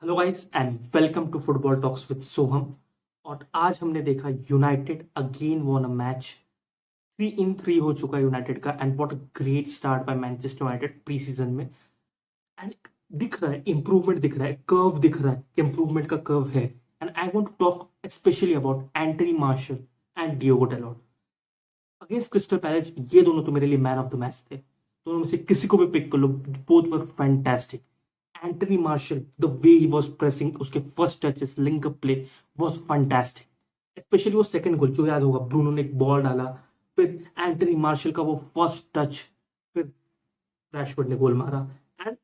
Hello guys and welcome to football talks with Soham. और आज हमने देखा United again won a match. 3-3 हो चुका है यूनाइटेड का and what a great start by Manchester United pre season में। एंड दिख रहा है इंप्रूवमेंट, दिख रहा है कर्व, दिख रहा है इंप्रूवमेंट का कर्व है। And I want to talk specially about Anthony Martial and Diogo Dalot against Crystal Palace. ये दोनों तो मेरे लिए मैन ऑफ द मैच थे। दोनों में से किसी को भी पिक कर लो, both were fantastic. Anthony Martial, the way he was pressing, उसके first touches, link up play was fantastic. Specially वो सेकंड गोल जो याद होगा, ब्रूनो ने एक बॉल डाला, फिर एंटनी मार्शल का वो फर्स्ट टच, फिर रैशफोर्ड ने गोल मारा। एंड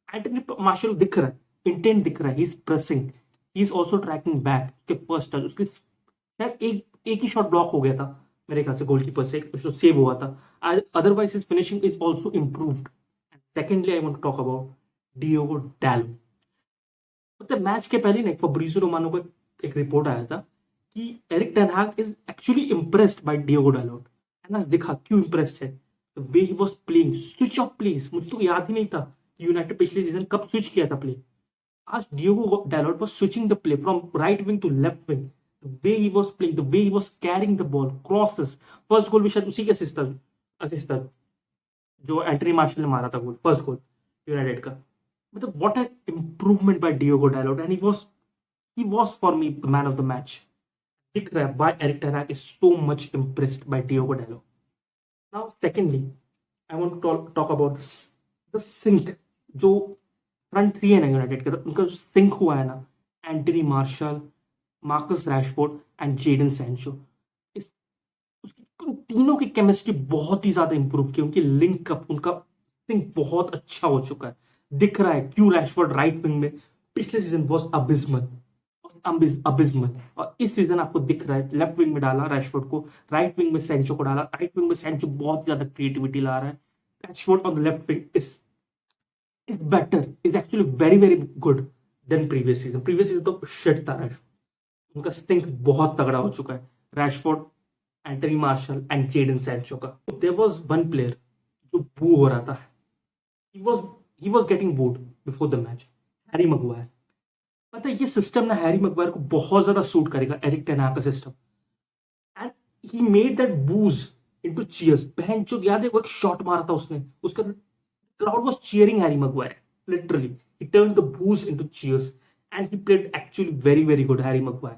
एंटनी मार्शल दिख रहा है, इंटेंट दिख रहा है, he is pressing, he is also tracking back. उसके फर्स्ट टच, उसकी शायद एक ही शॉट ब्लॉक हो गया था मेरे ख्याल से गोलकीपर से, जो सेव हुआ था। Otherwise his finishing is also improved. Secondly I want to talk about Diogo Dalot. मतलब मैच के पहले ना फब्रिज़ियो रोमानो का एक रिपोर्ट आया था कि Erik ten Hag is actually impressed by Diogo Dalot. And आज देखा क्यों इम्प्रेस्ड है। The way he was playing, switch of plays, मुझे तो याद ही नहीं था कि यूनाइटेड पिछले सीजन कब स्विच किया था प्ले। आज Diogo Dalot was switching the play from right wing to left wing. The way he was playing, the way he was carrying the ball, crosses. First goal भी शायद उसी के assist था जो एंटनी मार्शल ने मारा था गोल, फर्स्ट गोल यूनाइटेड का। मतलब what an improvement by Diogo Dalot and he was for me the man of the match. दिख रहा है why Eric Ten Hag is so much impressed by Diogo Dalot. Now secondly, I want to talk about the sync जो front three है ना United का, उनका जो sink हुआ है ना, Anthony Martial, Marcus Rashford and Jadon Sancho, इस उसकी उन तीनों की केमिस्ट्री बहुत ही ज्यादा इंप्रूव की। उनकी लिंक अप, उनका सिंक बहुत अच्छा हो चुका है। दिख रहा है क्यों रैशफोर्ड राइट विंग में पिछले सीजन वॉज अबिस्मल, अबिस्मल, और इस सीजन आपको दिख रहा है लेफ्ट विंग में डाला रैशफोर्ड को, राइट विंग में सेंचो को डाला। राइट विंग में सेंचो बहुत ज्यादा क्रिएटिविटी ला रहा है। Rashford on the left wing is better, is actually very very good then previous season. Previous season तो शिट था रैशफोर्ड, उनका स्टिंक बहुत तगड़ा हो चुका है। Rashford, Anthony Martial and Jadon Sancho का। देयर वाज वन प्लेयर जो बू हो रहा था, he was he was getting booed before the match, Harry Maguire. पता है ये सिस्टम ना हैरी मगवायर को बहुत ज्यादा सूट करेगा, एरिक टेन हाग का system. And he made that बूज into cheers. बहन जो याद है वो एक शॉट मारा था उसने, उसका crowd was cheering Harry Maguire. Literally, he turned the boos into cheers, and he played actually very very good Harry Maguire.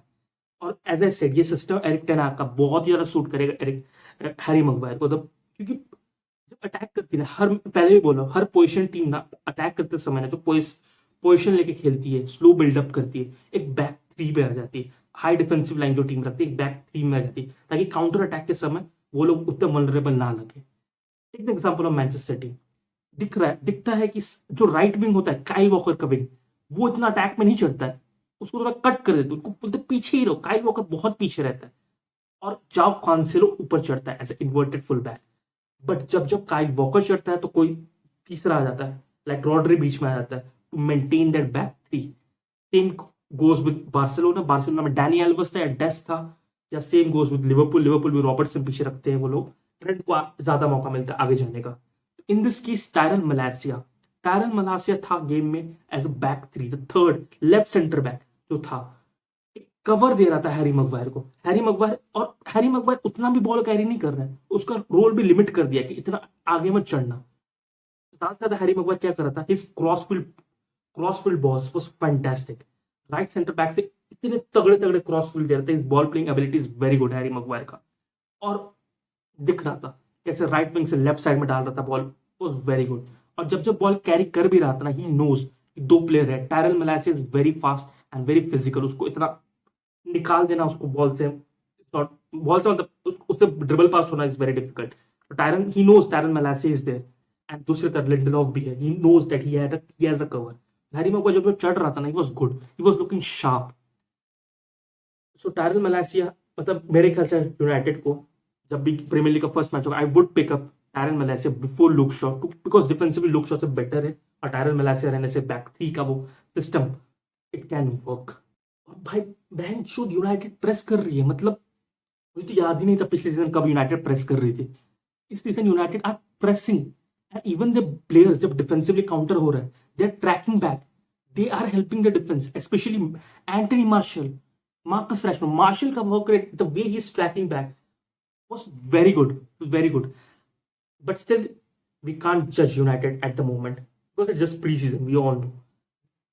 और एज आई सेड ये सिस्टम एरिक टेन हाग का बहुत ज्यादा सूट करेगा एरिक हैरी मगवायर को। क्योंकि जब अटैक करती है ना, हर पहले भी बोला, हर पोजीशन टीम ना अटैक करते समय ना जो पोजीशन लेके खेलती है, स्लो बिल्डअप करती है, एक बैक थ्री पे आ जाती है। हाई डिफेंसिव लाइन जो टीम रखती है एक बैक थ्री में आ जाती है, ताकि काउंटर अटैक के समय वो लोग उतने वनरेबल ना लगे। Take the example of Manchester team. दिखता है कि जो राइट विंग होता है काइल वॉकर का विंग, वो इतना अटैक में नहीं चढ़ता है, उसको थोड़ा कट कर देते, उनको बोलते पीछे ही रहो। काइल वॉकर बहुत पीछे रहता है और जाओ कांसेलो ऊपर चढ़ता है as a inverted full back. But जब जब काइल वॉकर चढ़ता है तो कोई तीसरा आ जाता है, लाइक रॉड्री बीच में आ जाता है to maintain that back three. Same goes with Barcelona. Barcelona में डैनी एल्वेस था या डेस्ट था, या same goes with Liverpool. Liverpool भी रॉबर्टसन पीछे रखते हैं वो लोग, ट्रेंट को ज्यादा मौका मिलता है आगे जाने का। In this case Tyrell Malacia था गेम में as a back three, the third left centre back जो था, एक कवर दे रहा था हैरी मगवायर को। हैरी मगवायर उतना भी बॉल कैरी नहीं कर रहा है, उसका रोल भी लिमिट कर दिया कि इतना आगे मत चढ़ना। साथ साथ हैरी मगवायर क्या कर रहा था, his crossfield balls was fantastic. Right centre back से इतने तगड़े तगड़े क्रॉसफील्ड दे रहे थे। Ball playing ability is very good Harry Maguire का। और दिख रहा था कैसे राइट विंग से लेफ्ट साइड में डाल रहा था बॉल, वाज वेरी गुड। और जब जब बॉल कैरी कर भी रहा था ना, ही नोज दो प्लेयर है, Tyrell मलासिया is very fast and very physical, उसको इतना निकाल देना उसको बॉल से मतलब उससे ड्रिबल पास होना is very difficult. Tyrell Malacia is there. And दूसरी तरफ लिंडलॉफ भी है, he knows that he has a cover. Harry Maguire जब चढ़ रहा था ना, he was good, he was looking sharp. So Tyrell Malacia, मतलब मेरे ख्याल से यूनाइटेड को जब भी प्रीमियर लीग का फर्स्ट मैच होगा, I would pick up Tyrell Malacia before Luke Shaw, because defensively Luke Shaw से बेटर है। और टायरन मलासिया रहने से बैक थ्री का वो सिस्टम इट कैन वर्क। और भाई बहन चोद यूनाइटेड प्रेस कर रही है, मतलब मुझे तो याद ही नहीं था पिछले सीजन कब यूनाइटेड प्रेस कर रही थी। इस season United are pressing and even the players जब डिफेंसिवली काउंटर हो रहा है, they are tracking back, They are helping the defense, especially Anthony Marshall, Marcus Rashford. Marshall का work rate, the way he's tracking back was very good, very good. But still, we can't judge United at the moment because it's just preseason. We all know.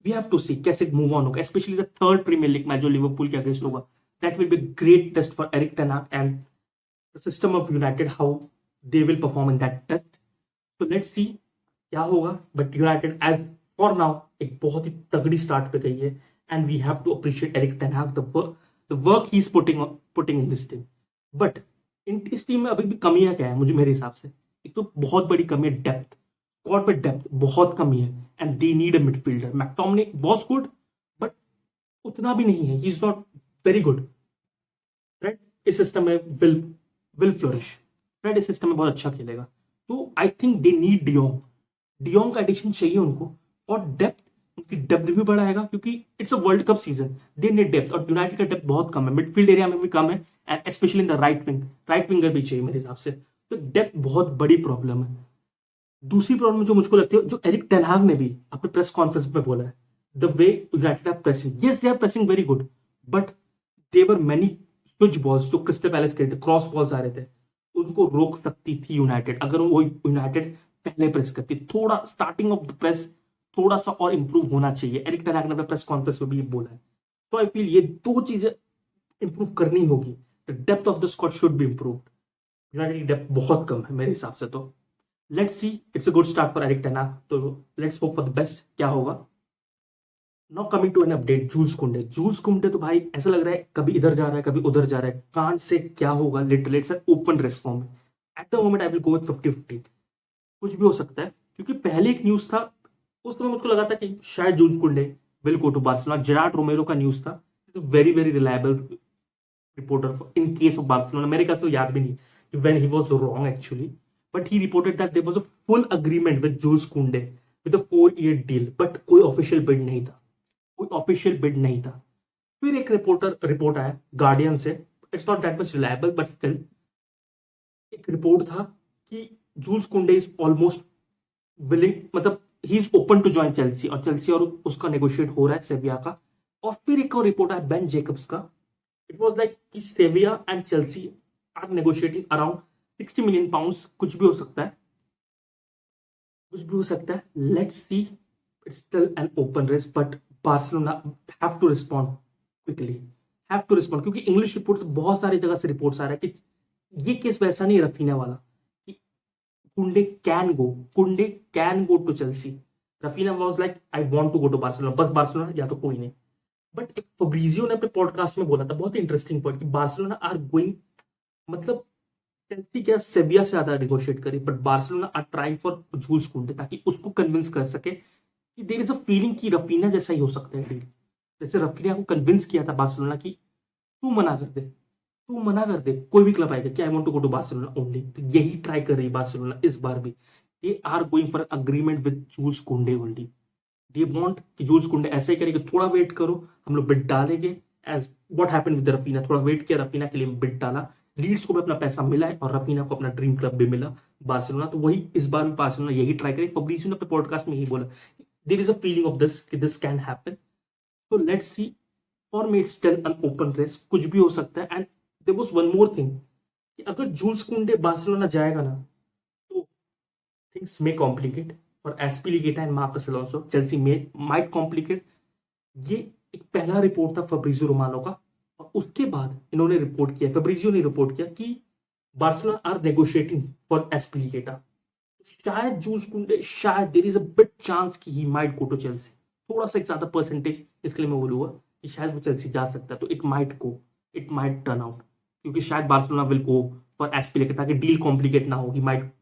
We have to see कैसे move on होगा, especially the third Premier League match जो Liverpool के against होगा. That will be a great test for Eric Ten Hag and the system of United, how they will perform in that test. So let's see क्या होगा. But United as for now एक बहुत ही तगड़ी start पे गई है and we have to appreciate Eric Ten Hag, the work he is putting in this team. But इस team में अभी भी कमियां क्या है मुझे मेरे हिसाब से. एक तो बहुत बड़ी कमी है डेप्थ. स्क्वाड पे डेप्थ बहुत कमी है and they need a midfielder. McTominay was good but उतना भी नहीं है. He is not very good. Fred इस सिस्टम में विल फ्लोरिश. फ्रेड इस सिस्टम में बहुत अच्छा खेलेगा. तो I think they need de Jong का एडिशन चाहिए उनको. और डेप्थ, उनकी डेप्थ भी बढ़ाएगा क्योंकि it's a world cup season. They need depth और यूनाइटेड का डेप्थ बहुत कम है. मिडफील्ड एरिया में भी कम है and specially in the right winger भी चाहिए मेरे हिसाब से. तो डेप्थ बहुत बड़ी प्रॉब्लम है. दूसरी प्रॉब्लम जो मुझको लगती है, जो एरिक टेन हाग ने भी अपने प्रेस कॉन्फ्रेंस में बोला है, the way United are pressing. Yes they are pressing very good but there were many switch balls जो क्रिस्टल पैलेस के थे, क्रॉस बॉल्स आ रहे थे, उनको रोक सकती थी यूनाइटेड अगर वो यूनाइटेड पहले प्रेस करती. थोड़ा स्टार्टिंग ऑफ द प्रेस थोड़ा सा और इंप्रूव होना चाहिए. एरिक टेन हाग ने प्रेस कॉन्फ्रेंस में भी ये बोला है. तो आई फील ये दो चीजें इंप्रूव करनी होगी. The depth of the squad should be improved. United की डेप्थ बहुत कम है मेरे हिसाब से. तो let's see. It's a good start for Erik ten Hag. तो let's hope for the best. क्या होगा. Now coming to an update. Jules Kounde तो भाई ऐसा लग रहा है कभी इधर जा रहा है कभी उधर जा रहा है. कान से क्या होगा literally. It's an open race form. At the moment I will go with 50-50. कुछ भी हो सकता है क्योंकि पहले एक न्यूज था उस समय मुझको लगा था कि शायद Jules Kounde will go to Barcelona. Gerard Romero का न्यूज था. Very very reliable reporter in case of Barcelona. मेरे ख्याल से तो याद भी नहीं when he was wrong actually, but he reported that there was a full agreement with Jules Kounde with a 4-year deal, but कोई official bid नहीं था. फिर एक रिपोर्ट आया गार्डियन से. It's not that much reliable but still एक report था कि Jules Kounde is almost willing, मतलब he is open to join Chelsea और उसका नेगोशिएट हो रहा है सेविया का. और फिर एक और रिपोर्ट आया बेन जेकब्स का. इट वाज लाइक कि Sevilla and Chelsea are negotiating around 60 million pounds. कुछ भी हो सकता है. Let's see. It's still an open race but Barcelona have to respond quickly. क्योंकि इंग्लिश रिपोर्ट्स बहुत सारी जगह से रिपोर्ट्स आ रहा है कि ये केस वैसा नहीं रफीना वाला कि Kounde can go to Chelsea. Raphinha was like I want to go to Barcelona, बस बार्सिलोना या तो कोई नहीं. बट एक फब्रिजियो ने अपने पॉडकास्ट में बोला था बहुत इंटरेस्टिंग पॉइंट कि बार्सिलोना आर गोइंग, मतलब चेल्सी क्या सेविया से ज्यादा नेगोशिएट करी but Barcelona are trying for Jules Kounde ताकि उसको कन्विंस कर सके कि देयर इज अ फीलिंग कि रफीना जैसा ही हो सकता है डील. जैसे रफीना को कन्विंस किया था बार्सिलोना की तू मना कर दे कोई भी क्लब आएगा कि I want to go to Barcelona only. तो यही ट्राई कर रही है बार्सिलोना इस बार भी. They are going for agreement with Jules Kounde only. They want कि जूल्स कुंडे ऐसे ही करेंगे, थोड़ा वेट करो हम लोग बिड डालेंगे. As what happened with Raphinha, थोड़ा वेट किया रफीना के लिए बिड डाला, लीड्स को भी अपना पैसा मिला है और रफीना को अपना ड्रीम क्लब भी मिला बार्सिलोना. तो वही इस बार भी बार्सिलोना यही ट्राई करे. फब्रिजियो ने अपने पॉडकास्ट में यही बोला there is a feeling of this कि दिस कैन हैपन. तो let's see. For me it's still an open race. कुछ भी हो सकता है. And there was one more thing कि अगर जूल्स कुंडे बार्सिलोना जाएगा ना तो things may complicate for Azpilicueta and Marcos Alonso. Chelsea might complicate. ये एक पहला रिपोर्ट था फब्रिजियो रोमानो का और उसके बाद इन्होंने रिपोर्ट किया, फब्रिजियो ने रिपोर्ट किया कि Barcelona are negotiating for Azpilicueta. शायद जूल्स कुंडे, शायद there is a big chance कि he might go to Chelsea. थोड़ा सा एक ज्यादा परसेंटेज इसके लिए मैं बोलूंगा कि शायद वो चेल्सी जा सकता है. तो इट माइट टर्न आउट क्योंकि शायद बार्सिलोना विल गो फॉर एस्पिलिकेटा ताकि डील कॉम्प्लिकेट ना हो. ही माइट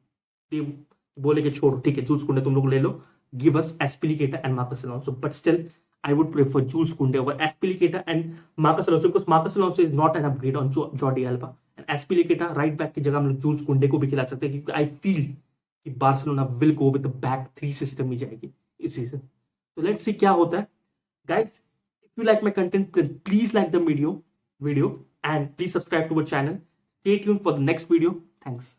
बोले कि छोड़ो ठीक है जूल्स कुंडे तुम लोग ले लो, give us Azpilicueta and Marcos Alonso. But still I would prefer Jules Kounde over Azpilicueta and Marcus Alonso because Marcus Alonso is not an upgrade on Jordi Alba. And Azpilicueta right back की जगह हम लोग Jules Kounde को भी खिला सकते हैं क्योंकि आई फील कि Barcelona will go with the back 3 system ही जाएगी इस सीजन. तो लेट्स सी क्या होता है. Guys if you like my content please like the video and please subscribe to our channel. Stay tuned for the next video. Thanks.